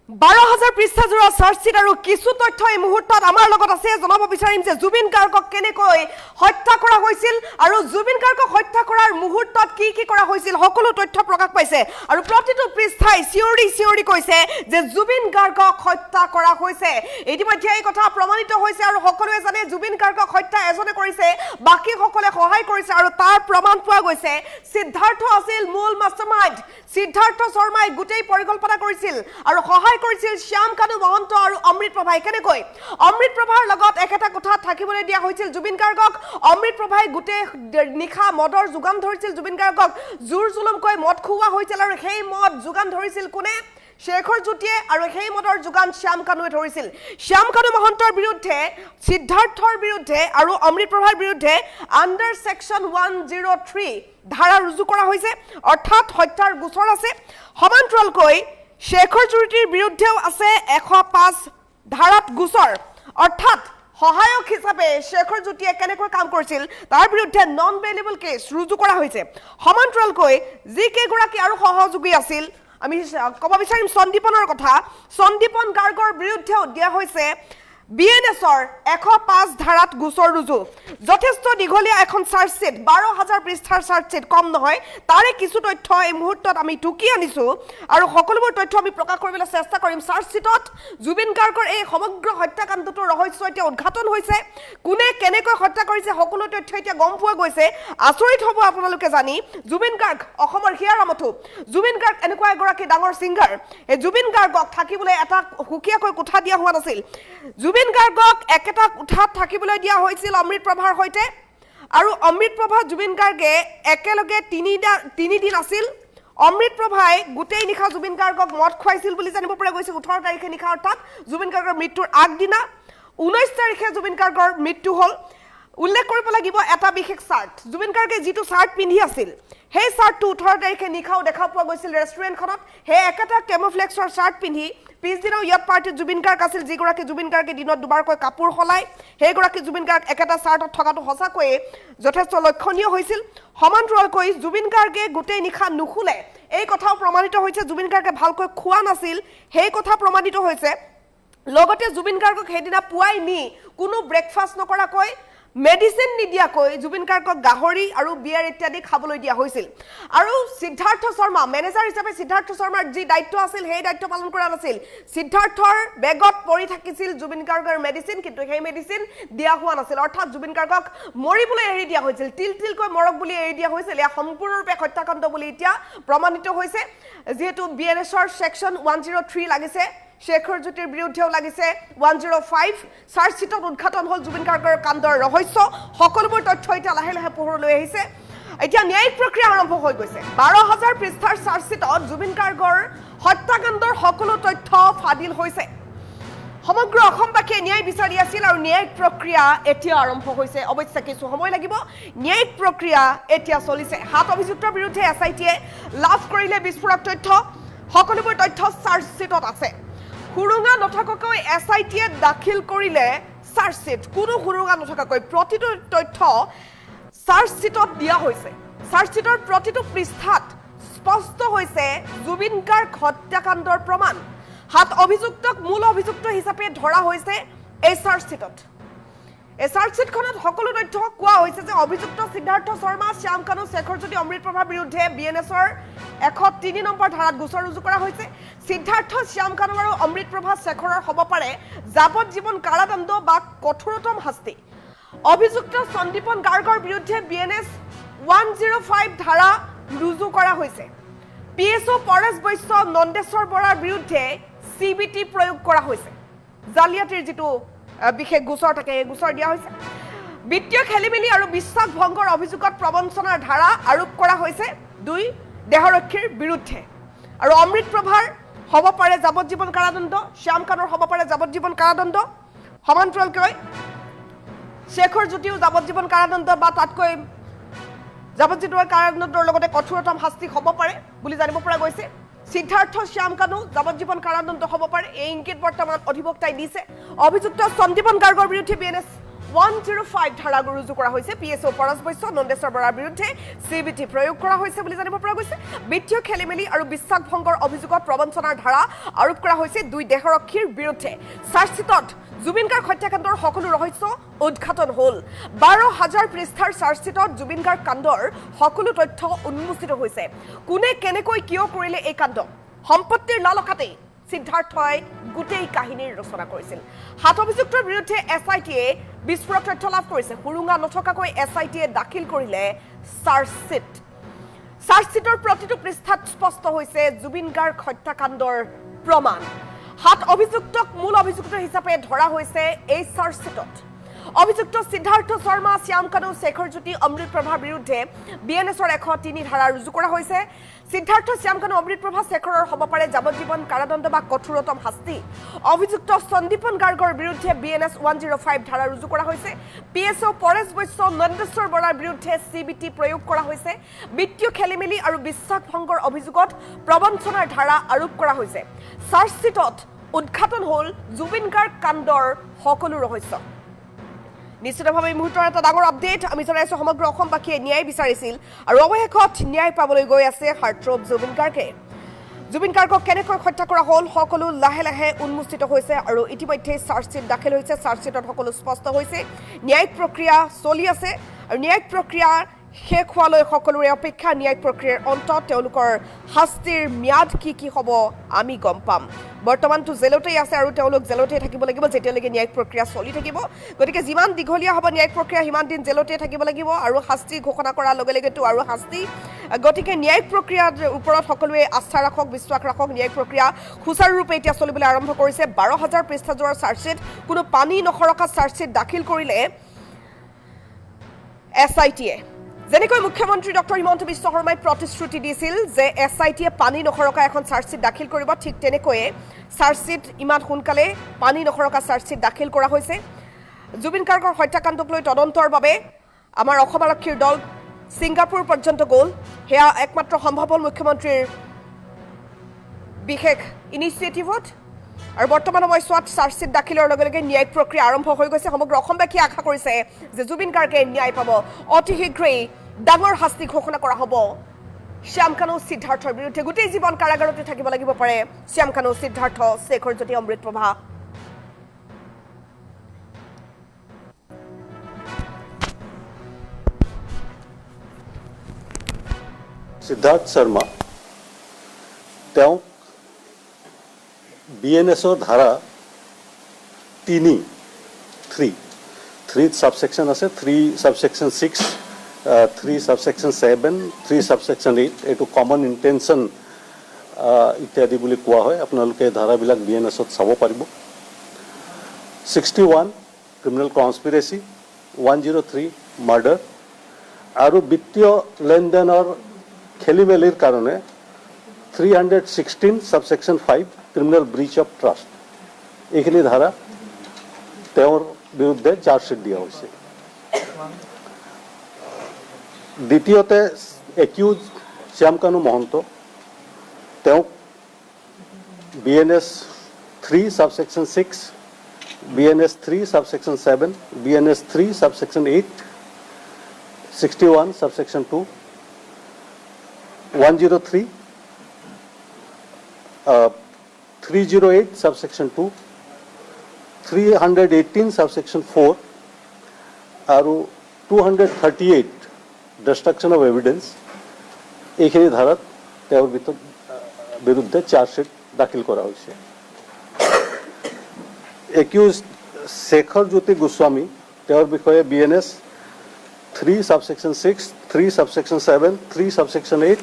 12,000 পৃষ্ঠাজোৰা charge sheet আৰু কিছু তথ্য এই মুহূৰ্তত আমাৰ লগত আছে জনাব বিচাৰিম যে জুবিন গাৰ্গক কেনেকৈ হত্যা কৰা হৈছিল আৰু জুবিন গাৰ্গক হত্যা কৰাৰ মুহূৰ্তত কি কৰা হৈছিল সকলো তথ্য প্ৰকাশ পাইছে আৰু প্ৰতিটো পৃষ্ঠাই চিঞৰি কৈছে যে জুবিন গাৰ্গক হত্যা কৰা হৈছে ইতিমধ্যে এই কথা প্ৰমাণিত হৈছে আৰু সকলোৱে জানে জুবিন গাৰ্গক হত্যা এজনে কৰিছে বাকি সকলে সহায় কৰিছে আৰু তাৰ প্ৰমাণ পোৱা গৈছে সিদ্ধাৰ্থ আছিল মূল মাষ্টাৰমাইণ্ড সিদ্ধাৰ্থ শৰ্মাই গোটেই পৰিকল্পনা কৰিছিল আৰু সহায় কৰিছিল শ্যাম কানু মহন্ত আৰু অমৃত প্ৰভাই কেনেকৈ অমৃত প্ৰভাৰ লগত একেটা কোঠাত থাকিবলৈ দিয়া হৈছিল জুবিন গাৰ্গক অমৃত প্ৰভাই গোটেই নিখা মদৰ যোগান ধৰিছিল জুবিন গাৰ্গক জোৰ জুলুমকৈ মদ খুওৱা হৈছিল আৰু সেই মদ যোগান ধৰিছিল কোনে শেখৰ জুটিয়ে আৰু সেই মদৰ যোগান শ্যাম কানুৱে ধৰিছিল শ্যাম কানু মহন্তৰ বিৰুদ্ধে সিদ্ধাৰ্থৰ বিৰুদ্ধে আৰু অমৃত প্ৰভাৰ বিৰুদ্ধে আন্ডাৰ সেকশন 103 ধাৰা ৰুজু কৰা হৈছে অৰ্থাৎ হত্যাৰ গোচৰ আছে সমান্তৰালকৈ শেখৰ জুটিৰ বিৰুদ্ধেও আছে 105 ধাৰাত গোচৰ অৰ্থাৎ সহায়ক হিচাপে শেখৰ জুটিয়ে কেনেকৈ কাম কৰিছিল তাৰ বিৰুদ্ধে নন বেইলেবল কেছ ৰুজু কৰা হৈছে সমান্তৰালকৈ যি কেইগৰাকী আৰু সহযোগী আছিল আমি কব বিচাৰিম সন্দীপনৰ কথা সন্দীপন গাৰ্গৰ বিৰুদ্ধেও দিয়া হৈছে বিএনএছৰ 105 ধাৰাত গোচৰ ৰুজু যথেষ্ট দীঘলীয়া এখন চাৰ্জশ্বিট 12,000 পৃষ্ঠাৰ চাৰ্জশ্বিট কম নহয় তাৰে কিছু তথ্য এই মুহূৰ্তত আমি টুকি আনিছো আৰু সকলোবোৰ তথ্য আমি প্ৰকাশ কৰিবলৈ চেষ্টা কৰিম চাৰ্জশ্বিটত জুবিন গাৰ্গৰ এই সমগ্ৰ হত্যাকাণ্ডটোৰ ৰহস্য এতিয়া উদ্ঘাটন হৈছে কোনে কেনেকৈ হত্যা কৰিছে সকলো তথ্য এতিয়া গম পোৱা গৈছে আচৰিত হ'ব আপোনালোকে জানি জুবিন গাৰ্গ অসমৰ হিয়াৰামঠু জুবিন গাৰ্গ এনেকুৱা এগৰাকী ডাঙৰ সিংগাৰ এই জুবিন গাৰ্গক থাকিবলৈ এটা হুকিয়াকৈ কোঠা দিয়া হোৱা নাছিল জুবিন গাৰ্গক একেটা কোঠাত থাকিবলৈ দিয়া হৈছিল অমৃত প্ৰভাৰ হৈতে আৰু অমৃত প্ৰভা জুবিন গাৰ্গে একেলগে তিনি দিন আছিল অমৃত প্ৰভাই গোটেই নিখা জুবিন গাৰ্গক মদ খুৱাইছিল বুলি জানিব পৰা গৈছে 18 তাৰিখে নিখা অৰ্থাৎ জুবিন গাৰ্গৰ মৃত্যুৰ আগদিনা 19 তাৰিখে জুবিন গাৰ্গৰ মৃত্যু হ'ল উল্লেখ কৰিব লাগিব এটা বিশেষ চাৰ্ট জুবিন গাৰ্গে যিটো চাৰ্ট পিন্ধি আছিল সেই চাৰ্টটো 18 তাৰিখে নিখাও দেখা পোৱা গৈছিল ৰেষ্টুৰেণ্টখনত সেই একেটা কেমোফ্লেক্সৰ চাৰ্ট পিন্ধি পিছদিনাও ইয়াত পাৰ্টিত জুবিন গাৰ্গ আছিল যিগৰাকী জুবিন গাৰ্গে দিনত দুবাৰকৈ কাপোৰ সলায় সেইগৰাকী জুবিন গাৰ্গ একেটা চাৰ্টত থকাটো সঁচাকৈয়ে যথেষ্ট লক্ষণীয় হৈছিল সমান্তৰালকৈ জুবিন গাৰ্গে গোটেই নিশা নুশুলে এই কথাও প্ৰমাণিত হৈছে জুবিন গাৰ্গে ভালকৈ খোৱা নাছিল সেই কথা প্ৰমাণিত হৈছে লগতে জুবিন গাৰ্গক সেইদিনা পুৱাই নি কোনো ব্ৰেকফাষ্ট নকৰাকৈ মেডিসিন নিদিয়াকৈ জুবিন গাৰ্গক গাহৰি আৰু বিয়াৰ ইত্যাদি খাবলৈ দিয়া হৈছিল আৰু সিদ্ধাৰ্থ শৰ্মা মেনেজাৰ হিচাপে সিদ্ধাৰ্থ শৰ্মাৰ যি দায়িত্ব আছিল সেই দায়িত্ব পালন কৰা নাছিল সিদ্ধাৰ্থৰ বেগত পৰি থাকিছিল জুবিন গাৰ্গৰ মেডিসিন কিন্তু সেই মেডিসিন দিয়া হোৱা নাছিল অৰ্থাৎ জুবিন গাৰ্গক মৰিবলৈ এৰি দিয়া হৈছিল তিলকৈ মৰক বুলি এৰি দিয়া হৈছিল এয়া সম্পূৰ্ণৰূপে হত্যাকাণ্ড বুলি এতিয়া প্ৰমাণিত হৈছে যেহেতু বিএনএছৰ সেকশন 103 লাগিছে শেখৰ জুটিৰ বিৰুদ্ধেও লাগিছে 105 চাৰ্জশ্বিটত উদ্ঘাটন হ'ল জুবিন গাৰ্গৰ কাণ্ডৰ ৰহস্য সকলোবোৰ তথ্য এতিয়া লাহে পোহৰলৈ আহিছে এতিয়া ন্যায়িক প্ৰক্ৰিয়া আৰম্ভ হৈ গৈছে 12,000 পৃষ্ঠাৰ চাৰ্জশ্বিটত জুবিন গাৰ্গৰ হত্যাকাণ্ডৰ সকলো তথ্য ফাদিল হৈছে সমগ্ৰ অসমবাসীয়ে ন্যায় বিচাৰি আছিল আৰু ন্যায়িক প্ৰক্ৰিয়া এতিয়া আৰম্ভ হৈছে অৱশ্যে কিছু সময় লাগিব ন্যায়িক প্ৰক্ৰিয়া এতিয়া চলিছে হাত অভিযুক্তৰ বিৰুদ্ধে এছআইটিয়ে লাভ কৰিলে বিস্ফোৰক তথ্য সকলোবোৰ তথ্য চাৰ্জশ্বিটত আছে হুৰুঙা নথকাকৈ এছআইটিয়ে দাখিল কৰিলে চাৰ্জশ্বিট কোনো হুৰুঙা নথকাকৈ প্ৰতিটো তথ্য চাৰ্জশ্বিটত দিয়া হৈছে চাৰ্জশ্বিটৰ প্ৰতিটো পৃষ্ঠাত স্পষ্ট হৈছে জুবিন গাৰ্গ হত্যাকাণ্ডৰ প্ৰমাণ হাত অভিযুক্তক মূল অভিযুক্ত হিচাপে ধৰা হৈছে এই চাৰ্জশ্বিটত এই চাৰ্জশ্বিটখনত সকলো তথ্য কোৱা হৈছে যে অভিযুক্ত সিদ্ধাৰ্থ শৰ্মা শ্যাম কানু শেখৰ জুটি অমৃত প্ৰভাৰ বিৰুদ্ধে বিএনএছৰ 103 নম্বৰ ধাৰাত গোচৰ ৰুজু কৰা হৈছে সিদ্ধাৰ্থ শ্যাম কানু আৰু অমৃত প্ৰভা শেখৰৰ হ'ব পাৰে যাৱজ্জীৱন কাৰাদণ্ড বা কঠোৰতম শাস্তি অভিযুক্ত সন্দীপন গাৰ্গৰ বিৰুদ্ধে বিএনএছ 105 ধাৰা ৰুজু কৰা হৈছে পিএছও পৰেশ বৈশ্য নন্দেশ্বৰ বৰাৰ বিৰুদ্ধে সিবিটি প্ৰয়োগ কৰা হৈছে জালিয়াতিৰ যিটো বিশেষ গোচৰ থাকে এই গোচৰ দিয়া হৈছে বিত্তীয় খেলিমেলি আৰু বিশ্বাস ভংগৰ অভিযোগত প্ৰবঞ্চনাৰ ধাৰা আৰোপ কৰা হৈছে দুই দেহৰক্ষীৰ বিৰুদ্ধে আৰু অমৃত প্ৰভাৰ হ'ব পাৰে যাৱজ্জীৱন কাৰাদণ্ড শ্যাম কানুৰ হ'ব পাৰে যাৱজ্জীৱন কাৰাদণ্ড সমান্তৰালকৈ শেখৰ জুটিও যাৱজ্জীৱন কাৰাদণ্ড বা তাতকৈ যাৱজ্জীৱন কাৰাদণ্ডৰ লগতে কঠোৰতম শাস্তি হ'ব পাৰে বুলি জানিব পৰা গৈছে সিদ্ধাৰ্থ শ্যাম কানু যাৱজ্জীৱন কাৰাদণ্ড হ'ব পাৰে এই ইংগিত বৰ্তমান অধিবক্তাই দিছে অভিযুক্ত সন্দীপন গাৰ্গৰ বিৰুদ্ধে বিএনএছ 105 ধাৰা ৰুজু কৰা হৈছে পিএছও পৰশ বৈশ্য নন্দেশ্বৰ বৰাৰ বিৰুদ্ধে সিবিটি প্ৰয়োগ কৰা হৈছে বুলি জানিব পৰা গৈছে বিত্তীয় খেলিমেলি আৰু বিশ্বাস ভংগৰ অভিযোগত প্ৰবঞ্চনাৰ ধাৰা আৰোপ কৰা হৈছে দুই দেহৰক্ষীৰ বিৰুদ্ধে চাৰ্জশ্বিটত জুবিন গাৰ্গ হত্যাকাণ্ডৰ সকলো ৰহস্য উদ্ঘাটন হ'ল 12,000 পৃষ্ঠাৰ চাৰ্জশ্বিটত জুবিন গাৰ্গ কাণ্ডৰ সকলো তথ্য উন্মোচিত হৈছে কোনে কেনেকৈ কিয় কৰিলে এই কাণ্ড সম্পত্তিৰ লালসাতে সিদ্ধাৰ্থই গোটেই কাহিনীৰ ৰচনা কৰিছিল হাত অভিযুক্তৰ বিৰুদ্ধে এছআইটিয়ে বিস্ফোৰক তথ্য লাভ কৰিছে হুৰুঙা নথকাকৈ এছআইটিয়ে দাখিল কৰিলে চাৰ্জশ্বিটৰ প্ৰতিটো পৃষ্ঠাত স্পষ্ট হৈছে জুবিন গাৰ্গ হত্যাকাণ্ডৰ প্ৰমাণ হাত অভিযুক্তক মূল অভিযুক্ত হিচাপে ধৰা হৈছে এই চাৰ্জশ্বিটত অভিযুক্ত সিদ্ধাৰ্থ শৰ্মা শ্যাম কানু শেখৰ জ্যোতি অমৃত প্ৰভাৰ বিৰুদ্ধে বিএনএছৰ 103 ধাৰা ৰুজু কৰা হৈছে সিদ্ধাৰ্থ শ্যাম কানু অমৃত প্ৰভা শেখৰৰ হ'ব পাৰে যাৱজ্জীৱন কাৰাদণ্ড বা কঠোৰতম শাস্তি অভিযুক্ত সন্দীপন গাৰ্গৰ বিৰুদ্ধে বিএনএছ 105 ধাৰা ৰুজু কৰা হৈছে পিএছও পৰেশ বৈশ্য নন্দেশ্বৰ বৰাৰ বিৰুদ্ধে সিবিটি প্ৰয়োগ কৰা হৈছে বিত্তীয় খেলিমেলি আৰু বিশ্বাস ভংগৰ অভিযোগত প্ৰবঞ্চনাৰ ধাৰা আৰোপ কৰা হৈছে চাৰ্জশ্বিটত উদ্ঘাটন হ'ল জুবিন গাৰ্গ কাণ্ডৰ সকলো ৰহস্য নিশ্চিতভাৱে মুহূৰ্তৰ এটা ডাঙৰ আপডেট আমি জনাইছো সমগ্ৰ অসমবাসীয়ে ন্যায় বিচাৰিছিল আৰু অৱশেষত ন্যায় পাবলৈ গৈ আছে হাৰ্টথ্ৰব জুবিন গাৰ্গে জুবিন গাৰ্গক কেনেকৈ হত্যা কৰা হ'ল সকলো লাহে লাহে উন্মোচিত হৈছে আৰু ইতিমধ্যে চাৰ্জশ্বিট দাখিল হৈছে চাৰ্জশ্বিটত সকলো স্পষ্ট হৈছে ন্যায়িক প্ৰক্ৰিয়া চলি আছে আৰু ন্যায়িক প্ৰক্ৰিয়া শেষ হোৱালৈ সকলোৰে অপেক্ষা ন্যায়িক প্ৰক্ৰিয়াৰ অন্তত তেওঁলোকৰ শাস্তিৰ ম্যাদ কি হ'ব আমি গম পাম বৰ্তমানটো জেলতেই আছে আৰু তেওঁলোক জেলতেই থাকিব লাগিব যেতিয়ালৈকে ন্যায়িক প্ৰক্ৰিয়া চলি থাকিব গতিকে যিমান দীঘলীয়া হ'ব ন্যায়িক প্ৰক্ৰিয়া সিমান দিন জেলতেই থাকিব লাগিব আৰু শাস্তি ঘোষণা কৰাৰ লগে লগেতো আৰু শাস্তি গতিকে ন্যায়িক প্ৰক্ৰিয়াৰ ওপৰত সকলোৱে আস্থা ৰাখক বিশ্বাস ৰাখক ন্যায়িক প্ৰক্ৰিয়া সুচাৰুৰূপে এতিয়া চলিবলৈ আৰম্ভ কৰিছে 12,000 পৃষ্ঠাজোৰা চাৰ্জশ্বিট কোনো পানী নখৰকা চাৰ্জশ্বিট দাখিল কৰিলে এছআইটিয়ে যেনেকৈ মুখ্যমন্ত্ৰী ডক্টৰ হিমন্ত বিশ্ব শৰ্মাই প্ৰতিশ্ৰুতি দিছিল যে এছআইটিয়ে পানী নখৰকা এখন চাৰ্জশ্বিট দাখিল কৰিব ঠিক তেনেকৈয়ে চাৰ্জশ্বিট ইমান সোনকালে পানী নখৰকা চাৰ্জশ্বিট দাখিল কৰা হৈছে জুবিন গাৰ্গৰ হত্যাকাণ্ডক লৈ তদন্তৰ বাবে আমাৰ অসম আৰক্ষীৰ দল ছিংগাপুৰ পৰ্যন্ত গ'ল সেয়া একমাত্ৰ সম্ভৱ হ'ল মুখ্যমন্ত্ৰীৰ বিশেষ ইনিচিয়েটিভত আৰু বৰ্তমান সময়ছোৱাত চাৰ্জশ্বিট দাখিলৰ লগে লগে ন্যায়িক প্ৰক্ৰিয়া আৰম্ভ হৈ গৈছে সমগ্ৰ অসমবাসীয়ে আশা কৰিছে যে জুবিন গাৰ্গে ন্যায় পাব অতি শীঘ্ৰেই ডাঙৰ শাস্তি ঘোষণা কৰা হ'ব শ্যাম কানু সিদ্ধাৰ্থৰ বিৰুদ্ধে গোটেই জীৱন কাৰাগাৰতে থাকিব লাগিব পাৰে শ্যাম কানু সিদ্ধাৰ্থ শেখৰ জ্যোতি অমৃত প্ৰভা সিদ্ধাৰ্থ শৰ্মা তেওঁ বিএনএছৰ ধাৰা 3 সাবসেকশন আছে 3 সাবসেকশন 6 3 সাবসেকশন 7 3 সাবসেকশন 8 এইটো কমন ইন্টেনশন ইত্যাদি বুলি কোৱা হয় আপোনালোকে ধাৰাবিলাক বিএনএছত চাব পাৰিব 61 ক্ৰিমিনেল কনস্পিৰেচি 103 মাৰ্ডাৰ আৰু বিত্তীয় লেনদেনৰ খেলিমেলিৰ কাৰণে 316 subsection 5 criminal breach of trust এইখিনি ধাৰা তেওঁৰ বিৰুদ্ধে চাৰ্জশ্বিট দিয়া হৈছে দ্বিতীয়তে একিউজ শ্যাম কানু মহন্ত তেওঁক BNS 3 subsection 6 BNS 3 subsection 7 BNS 3 subsection 8 61 subsection 2 103 308 subsection 2 318 subsection 4 আৰু 238 destruction of evidence এইখিনি ধাৰাত তেওঁৰ বিৰুদ্ধে চাৰ্জশ্বিট দাখিল কৰা হৈছে একিউজ শেখৰ জ্যোতি গোস্বামী তেওঁৰ বিষয়ে বিএনএছ 3 subsection 6 3 subsection 7 3 subsection 8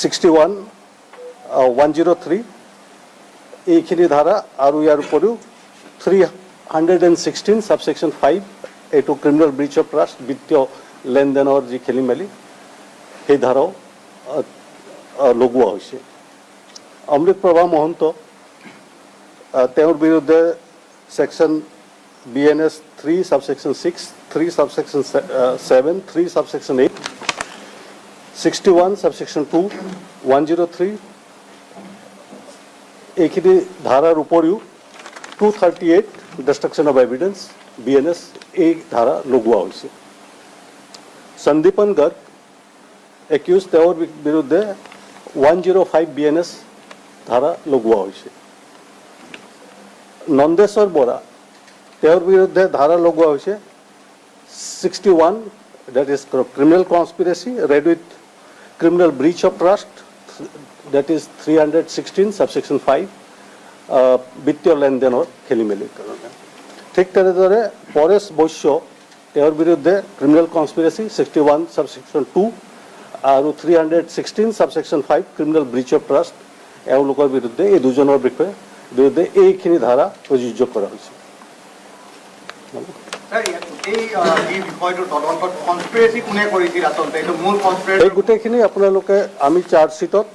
61 103 এইখিনি ধাৰা আৰু ইয়াৰ উপৰিও 316 সাবসেকশন 5 এইটো ক্ৰিমিনেল ব্ৰিচ অফ ট্ৰাষ্ট বিত্তীয় লেনদেনৰ যি খেলিমেলি সেই ধাৰাও লগোৱা হৈছে অমৃত প্ৰভা মহন্ত তেওঁৰ বিৰুদ্ধে section BNS 3 subsection 6 3 subsection 7 3 subsection 8 61 subsection 2 103 এইখিনি ধাৰাৰ উপৰিও 238 destruction of evidence BNS এই ধাৰা লগোৱা হৈছে। সন্দীপন গৰ্গ একিউজ তেওঁৰ বিৰুদ্ধে 105 BNS ধাৰা লগোৱা হৈছে। নন্দেশ্বৰ বৰা তেওঁৰ বিৰুদ্ধে ধাৰা লগোৱা হৈছে 61, that is criminal conspiracy read with criminal breach of trust, that is 316 subsection 5 বিত্তীয় লেনদেনৰ খেলি মেলিৰ কাৰণে। ঠিক তেনেদৰে পৰেশ বৈশ্য তেওঁৰ বিৰুদ্ধে ক্ৰিমিনেল কনস্পিৰেচি 61 subsection 2 আৰু 316 subsection 5 criminal breach of trust এওঁলোকৰ বিৰুদ্ধে এই দুজনৰ বিৰুদ্ধে এইখিনি ধাৰা প্ৰযোজ্য কৰা হৈছে। এই গোটেইখিনি আপোনালোকে আমি চাৰ্জশ্বিটত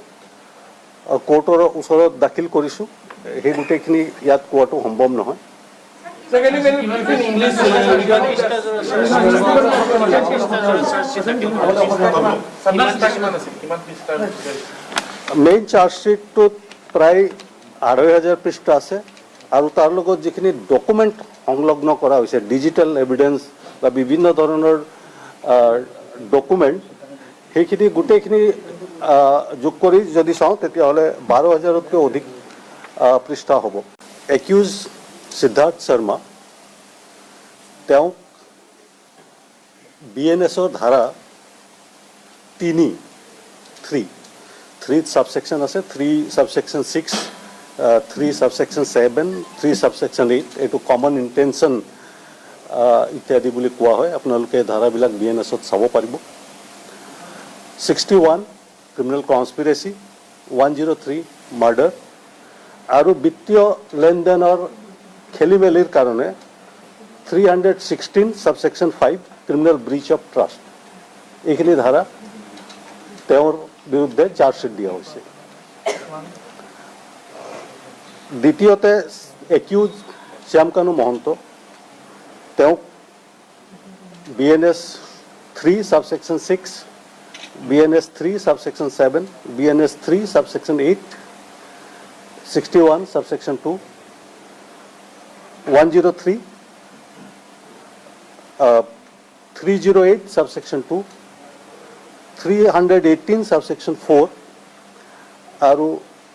কোৰ্টৰ ওচৰত দাখিল কৰিছোঁ। সেই গোটেইখিনি ইয়াত কোৱাটো সম্ভৱ নহয়। মেইন চাৰ্জশ্বিটটোত প্ৰায় 2500 পৃষ্ঠা আছে আৰু তাৰ লগত যিখিনি ডকুমেণ্ট সংলগ্ন কৰা হৈছে, ডিজিটেল এভিডেন্স বা বিভিন্ন ধৰণৰ ডকুমেণ্ট, সেইখিনি গোটেইখিনি যোগ কৰি যদি চাওঁ তেতিয়াহ'লে 12000তকৈ অধিক পৃষ্ঠা হ'ব। একিউজ সিদ্ধাৰ্থ শৰ্মা তেওঁক BNSৰ ধাৰা 3 subsection আছে, 3 subsection 6, 3 subsection 7, 3 subsection 8, এইটো কমন ইণ্টেনশ্যন ইত্যাদি বুলি কোৱা হয়। আপোনালোকে ধাৰাবিলাক BNSত চাব পাৰিব। 61 ক্ৰিমিনেল কনস্পিৰেচি, 103 মাৰ্ডাৰ আৰু বিত্তীয় লেনদেনৰ খেলি মেলিৰ কাৰণে 316 subsection 5 criminal breach of trust এইখিনি ধাৰা তেওঁৰ বিৰুদ্ধে চাৰ্জশ্বিট দিয়া হৈছে। দ্বিতীয়তে একিউজ শ্যামকানু মহন্ত তেওঁক BNS 3 subsection 6, BNS 3 subsection 7, BNS 3 subsection 8, 61 subsection 2, 103, 308 subsection 2, 318 subsection 4 আৰু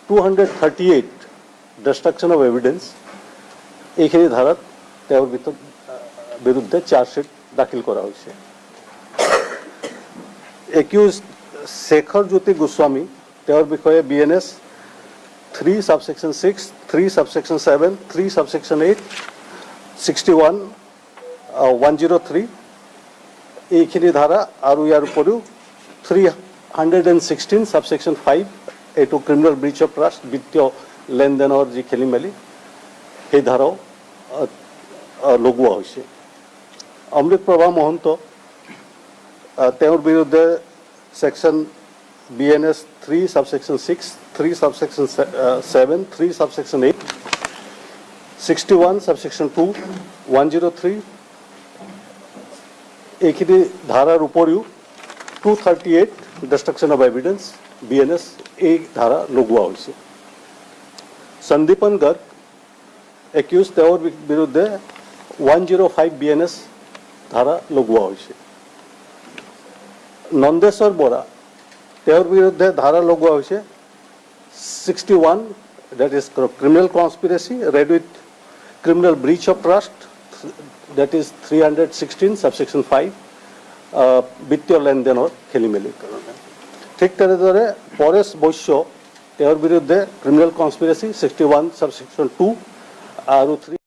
238 destruction of evidence এইখিনি ধাৰাত তেওঁৰ বিৰুদ্ধে চাৰ্জশ্বিট দাখিল কৰা হৈছে। একিউজ শেখৰ জ্যোতি গোস্বামী তেওঁৰ বিষয়ে BNS 3 subsection 6, 3 subsection 7, 3 subsection 8, 61, 103 এইখিনি ধাৰা আৰু ইয়াৰ উপৰিও 316 subsection 5 এইটো ক্ৰিমিনেল ব্ৰিচ অফ ট্ৰাষ্ট বিত্তীয় লেনদেনৰ যি খেলি মেলি সেই ধাৰাও লগোৱা হৈছে। অমৃত প্ৰভা মহন্ত তেওঁৰ বিৰুদ্ধে সেকশ্যন BNS 3 subsection 6, 3 subsection 7, 3 subsection 8, 61 subsection 2, 103 এইখিনি ধাৰাৰ উপৰিও 238 destruction of evidence BNS এই ধাৰা লগোৱা হৈছে। সন্দীপন গৰ্গ একিউজ তেওঁৰ বিৰুদ্ধে 105 BNS ধাৰা লগোৱা হৈছে। নন্দেশ্বৰ বৰা তেওঁৰ বিৰুদ্ধে ধাৰা লগোৱা হৈছে 61, that is criminal conspiracy read with criminal breach of trust, that is 316 subsection 5 বিত্তীয় লেনদেনৰ খেলি মেলিৰ কাৰণে। ঠিক তেনেদৰে পৰেশ বৈশ্য তেওঁৰ বিৰুদ্ধে ক্ৰিমিনেল কনস্পিৰেচি 61 subsection 2 আৰু 3